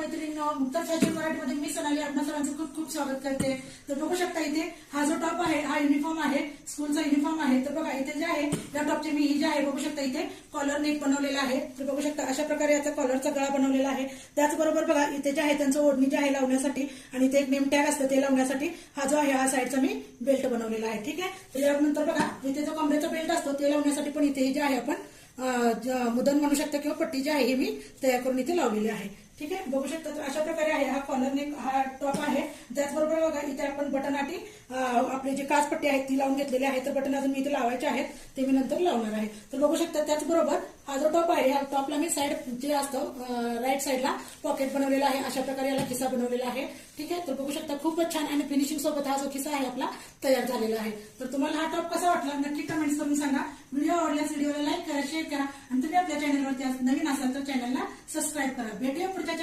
मैत्रिणींनो, मुक्ता फॅशन मराठीमध्ये मी सोनाली आपणा सरांचं खूप खूप स्वागत करते। तर बघू शकता इथे हा जो टॉप आहे हा युनिफॉर्म आहे, स्कूलचा युनिफॉर्म आहे। तर बघा इथे जे आहे या टॉपचे मी जे आहे बघू शकता इथे कॉलर नेक बनवलेला आहे। तर बघू शकता अशा प्रकारे याचा कॉलरचा गळा बनवलेला आहे। त्याचबरोबर बघा इथे जे आहे त्यांचं ओढणी जे आहे लावण्यासाठी आणि इथे एक नेम टॅग असतं ते लावण्यासाठी हा जो आहे हा साईडचा मी बेल्ट बनवलेला आहे। ठीक आहे, तर यानंतर बघा इथे जो कमरेचा बेल्ट असतो ते लावण्यासाठी पण इथे जे आहे आपण मुदन म्हणू शकता किंवा पट्टी जी आहे ही मी तयार करून इथे लावलेली आहे। ठीक आहे, बघू शकता तर अशा प्रकारे आहे हा कॉलर नेक हा टॉप आहे। त्याचबरोबर बघा इथे आपण बटनाटी आपली जी काच पट्टी आहे ती लावून घेतलेली आहे। तर बटन अजून मी इथे लावायचे आहेत ते मी नंतर लावणार आहे। तर बघू शकता त्याचबरोबर हा जो टॉप आहे या टॉपला मी साईड जे असतं राईट साईडला पॉकेट बनवलेला आहे। अशा प्रकारे याला खिसा बनवलेला आहे। ठीक आहे, तर बघू शकता खूपच छान आणि फिनिशिंग सोबत हा जो खिसा आहे आपला तयार झालेला आहे। तर तुम्हाला हा टॉप कसा वाटला नक्की कमेंट्स करून सांगा। व्हिडिओ आवडल्यास व्हिडिओला लाईक करा, शेअर करा आणि तुम्ही आपल्या चॅनलवरती नवीन असाल तर चॅनलला सबस्क्राईब करा। भेटूया पुढच्या